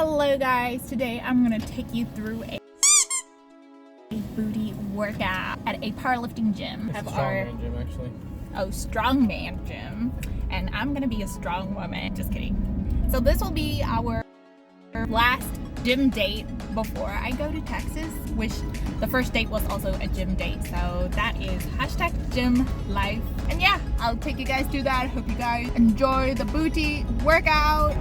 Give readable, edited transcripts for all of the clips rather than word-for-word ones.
Hello guys, today I'm gonna take you through a booty workout at a powerlifting gym. It's a strongman gym actually. Oh, strongman gym, and I'm gonna be a strong woman. Just kidding. So this will be our last gym date before I go to Texas, which the first date was also a gym date. So that is #gym_life. And yeah, I'll take you guys through that. Hope you guys enjoy the booty workout.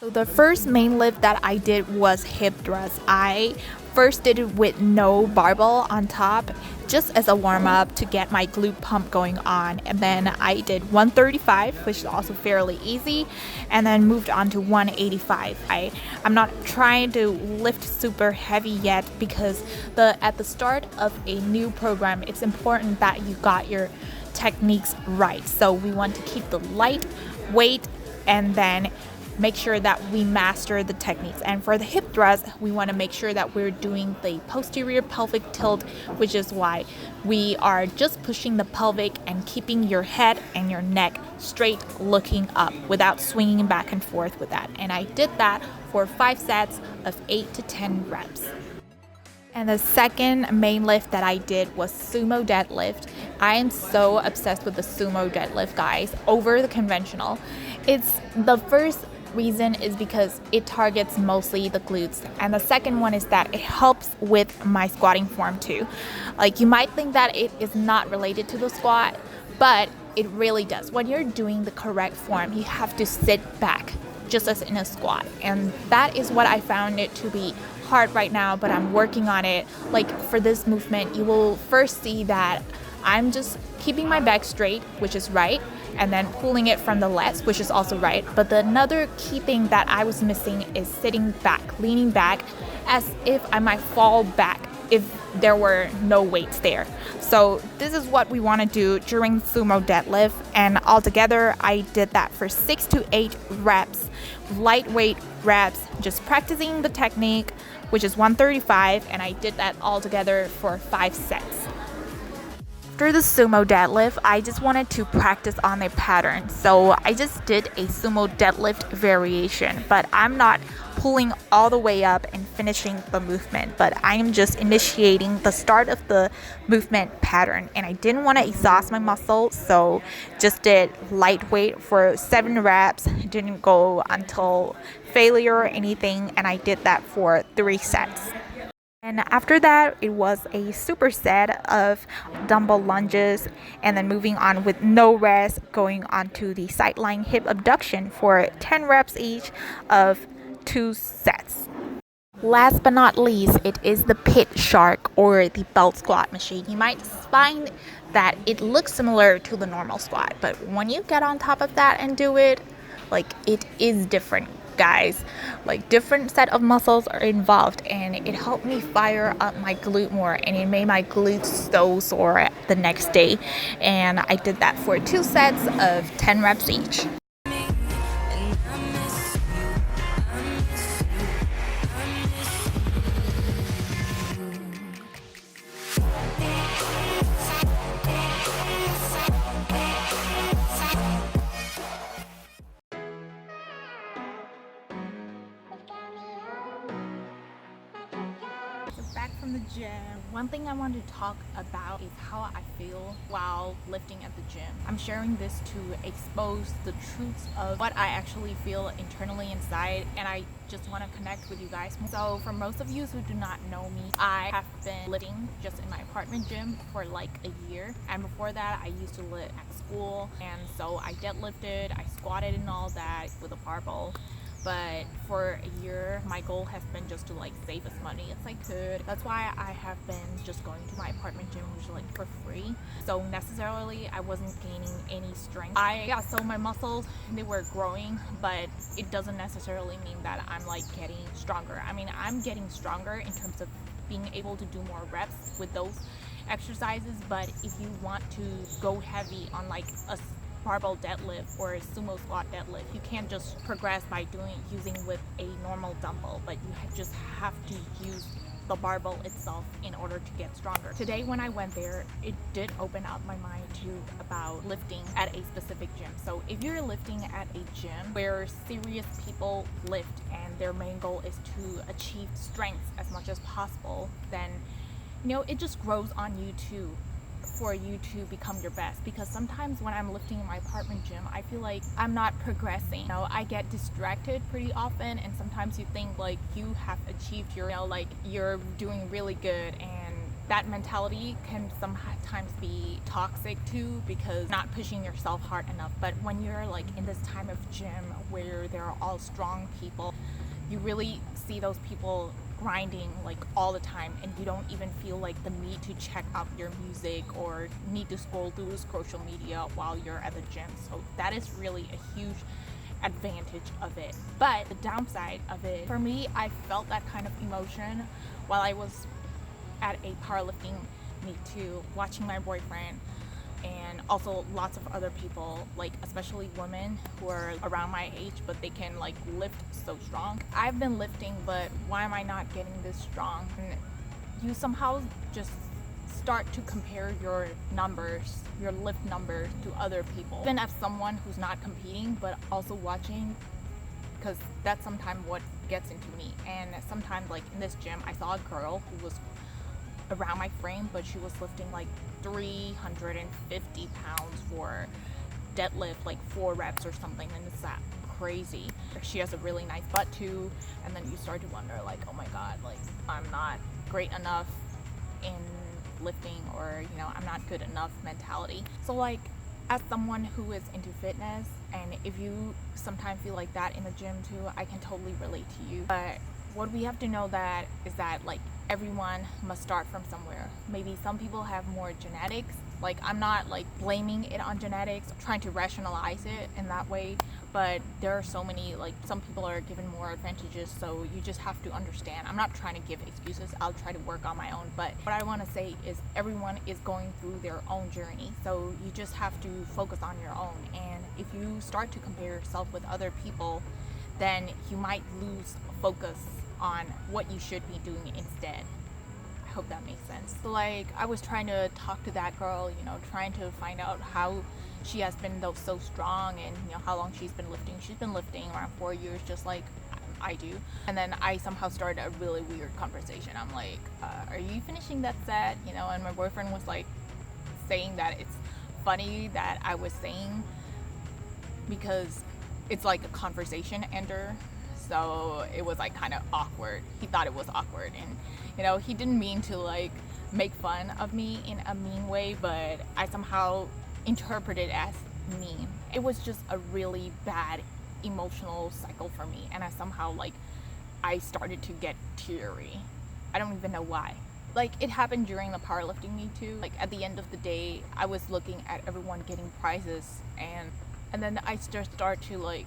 So the first main lift that I did was hip thrust. I first did it with no barbell on top, just as a warm-up to get my glute pump going on, and then I did 135, which is also fairly easy, and then moved on to 185. I'm not trying to lift super heavy yet because at the start of a new program, it's important that you got your techniques right. So we want to keep the light weight and then make sure that we master the techniques. And for the hip thrust, we want to make sure that we're doing the posterior pelvic tilt, which is why we are just pushing the pelvic and keeping your head and your neck straight looking up without swinging back and forth with that. And I did that for 5 sets of 8 to 10 reps. And the second main lift that I did was sumo deadlift. I am so obsessed with the sumo deadlift, guys, over the conventional. It's the first reason is because it targets mostly the glutes, and the second one is that it helps with my squatting form too. Like, you might think that it is not related to the squat, but it really does. When you're doing the correct form, you have to sit back just as in a squat, and that is what I found it to be hard right now, but I'm working on it. Like, for this movement, you will first see that I'm just keeping my back straight, which is right, and then pulling it from the left, which is also right. But another key thing that I was missing is sitting back, leaning back, as if I might fall back if there were no weights there. So this is what we want to do during sumo deadlift, and altogether I did that for 6 to 8 reps, lightweight reps, just practicing the technique, which is 135, and I did that all together for 5 sets. After the sumo deadlift, I just wanted to practice on a pattern, so I just did a sumo deadlift variation, but I'm not pulling all the way up and finishing the movement, but I am just initiating the start of the movement pattern, and I didn't want to exhaust my muscles, so just did lightweight for 7 reps, didn't go until failure or anything, and I did that for 3 sets. And after that, it was a superset of dumbbell lunges, and then moving on with no rest, going on to the sideline hip abduction for 10 reps each of 2 sets. Last but not least, it is the pit shark or the belt squat machine. You might find that it looks similar to the normal squat, but when you get on top of that and do it, like, it is different, guys. Like, different set of muscles are involved, and it helped me fire up my glute more, and it made my glutes so sore the next day. And I did that for 2 sets of 10 reps each. Back from the gym, one thing I want to talk about is how I feel while lifting at the gym. I'm sharing this to expose the truths of what I actually feel internally inside, and I just want to connect with you guys. So for most of you who do not know me, I have been lifting just in my apartment gym for like a year, and before that I used to lift at school, and so I deadlifted, I squatted and all that with a barbell. But for a year, my goal has been just to like save as money as I could. That's why I have been just going to my apartment gym, which is like for free. So necessarily I wasn't gaining any strength. So my muscles, they were growing, but it doesn't necessarily mean that I'm like getting stronger. I mean, I'm getting stronger in terms of being able to do more reps with those exercises, but if you want to go heavy on like a barbell deadlift or sumo squat deadlift. You can't just progress by using with a normal dumbbell, but you just have to use the barbell itself in order to get stronger. Today when I went there, it did open up my mind to about lifting at a specific gym. So if you're lifting at a gym where serious people lift and their main goal is to achieve strength as much as possible, then it just grows on you too, for you to become your best. Because sometimes when I'm lifting in my apartment gym, I feel like I'm not progressing. I get distracted pretty often, and sometimes you think like you have achieved your, like you're doing really good, and that mentality can sometimes be toxic too, because not pushing yourself hard enough. But when you're like in this time of gym where there are all strong people, you really see those people grinding like all the time, and you don't even feel like the need to check out your music or need to scroll through social media while you're at the gym. So that is really a huge advantage of it. But the downside of it, for me, I felt that kind of emotion while I was at a powerlifting meet too, watching my boyfriend and also lots of other people, like especially women who are around my age, but they can like lift so strong. I've been lifting, but why am I not getting this strong? And you somehow just start to compare your numbers, your lift numbers to other people. Even as someone who's not competing, but also watching, because that's sometimes what gets into me. And sometimes like in this gym, I saw a girl who was around my frame, but she was lifting like 350 pounds for deadlift, like 4 reps or something, and it's that crazy. She has a really nice butt too, and then you start to wonder like, oh my god, like I'm not great enough in lifting, or I'm not good enough mentality. So like as someone who is into fitness, and if you sometimes feel like that in the gym too, I can totally relate to you. But what we have to know that is that like everyone must start from somewhere. Maybe some people have more genetics. Like I'm not like blaming it on genetics, trying to rationalize it in that way, but there are so many, like some people are given more advantages, so you just have to understand. I'm not trying to give excuses, I'll try to work on my own, but what I want to say is everyone is going through their own journey, so you just have to focus on your own. And if you start to compare yourself with other people, then you might lose focus on what you should be doing instead. I hope that makes sense. So like I was trying to talk to that girl, trying to find out how she has been so strong, and how long she's been lifting. She's been lifting around 4 years, just like I do. And then I somehow started a really weird conversation. I'm like, are you finishing that set? And my boyfriend was like saying that it's funny that I was saying, because it's like a conversation ender. So it was like kind of awkward. He thought it was awkward, and he didn't mean to like make fun of me in a mean way, but I somehow interpreted it as mean. It was just a really bad emotional cycle for me, and I started to get teary. I don't even know why. Like it happened during the powerlifting meet too. Like at the end of the day, I was looking at everyone getting prizes, and then I just start to like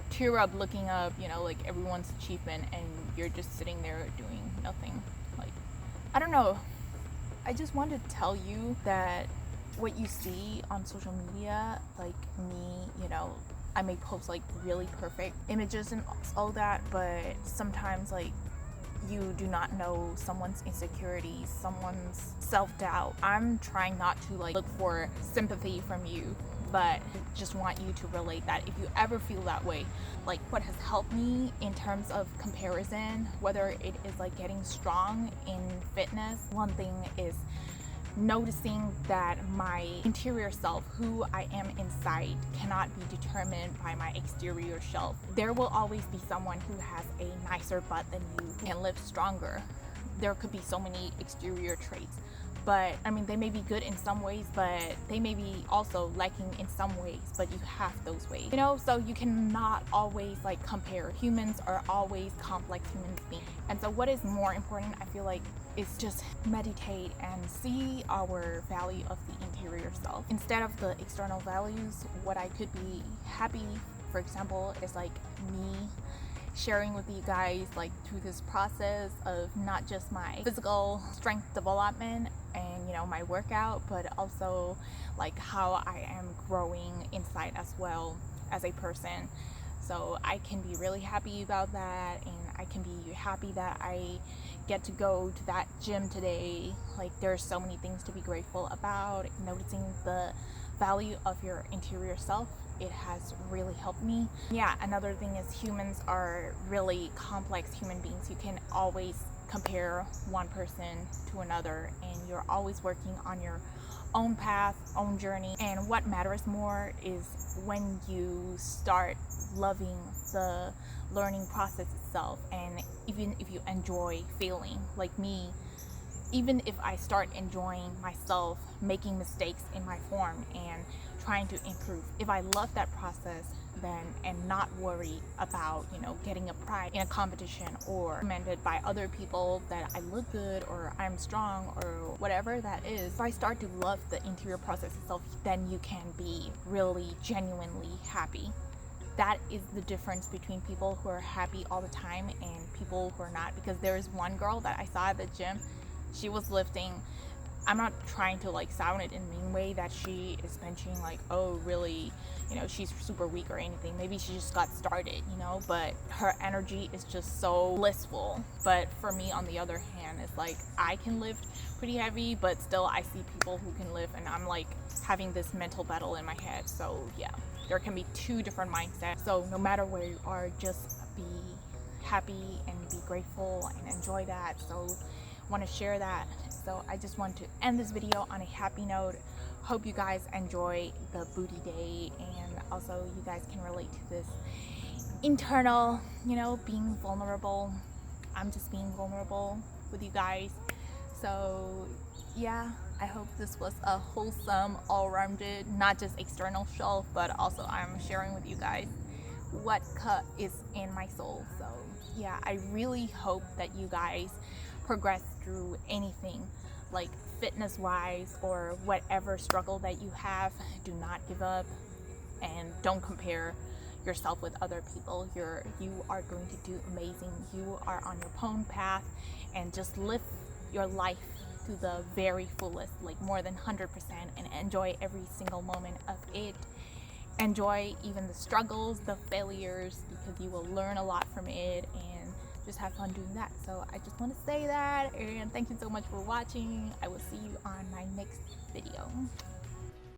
tear up looking up, like everyone's achievement, and you're just sitting there doing nothing. Like, I don't know. I just want to tell you that what you see on social media, like me, I may post like really perfect images and all that, but sometimes like you do not know someone's insecurities, someone's self-doubt. I'm trying not to like look for sympathy from you, but just want you to relate that if you ever feel that way. Like what has helped me in terms of comparison, whether it is like getting strong in fitness, one thing is noticing that my interior self, who I am inside, cannot be determined by my exterior self. There will always be someone who has a nicer butt than you and lives stronger. There could be so many exterior traits, but they may be good in some ways, but they may be also lacking in some ways, but you have those ways, so you cannot always like compare. Humans are always complex human beings. And so what is more important, I feel like, is just meditate and see our value of the interior self instead of the external values. What I could be happy, for example, is like me sharing with you guys like through this process of not just my physical strength development and you know, my workout, but also like how I am growing inside as well as a person. So I can be really happy about that, and I can be happy that I get to go to that gym today. Like, there's so many things to be grateful about. Noticing the value of your interior self, it has really helped me. Yeah, another thing is humans are really complex human beings. You can always compare one person to another, and you're always working on your own path, own journey. And what matters more is when you start loving the learning process itself, and even if you enjoy failing, like me, even if I start enjoying myself making mistakes in my form and trying to improve, if I love that process, then and not worry about, you know, getting a prize in a competition or recommended by other people that I look good or I'm strong or whatever that is, if I start to love the interior process itself, then you can be really genuinely happy. That is the difference between people who are happy all the time and people who are not. Because there is one girl that I saw at the gym, she was lifting, I'm not trying to like sound it in a mean way that she is benching like, oh really, you know, she's super weak or anything. Maybe she just got started, you know, but her energy is just so blissful. But for me, on the other hand, it's like I can lift pretty heavy, but still I see people who can lift, and I'm like having this mental battle in my head. So yeah, there can be two different mindsets. So no matter where you are, just be happy and be grateful and enjoy that. So want to share that. So I just want to end this video on a happy note. Hope you guys enjoy the booty day, and also you guys can relate to this internal, you know, being vulnerable. I'm just being vulnerable with you guys. So yeah, I hope this was a wholesome, all-rounded, not just external shelf, but also I'm sharing with you guys what cut is in my soul. So yeah, I really hope that you guys progress through anything, like fitness wise or whatever struggle that you have. Do not give up, and don't compare yourself with other people. You are going to do amazing. You are on your own path, and just live your life to the very fullest, like more than 100%, and enjoy every single moment of it. Enjoy even the struggles, the failures, because you will learn a lot from it, and just have fun doing that. So I just want to say that, and thank you so much for watching. I will see you on my next video.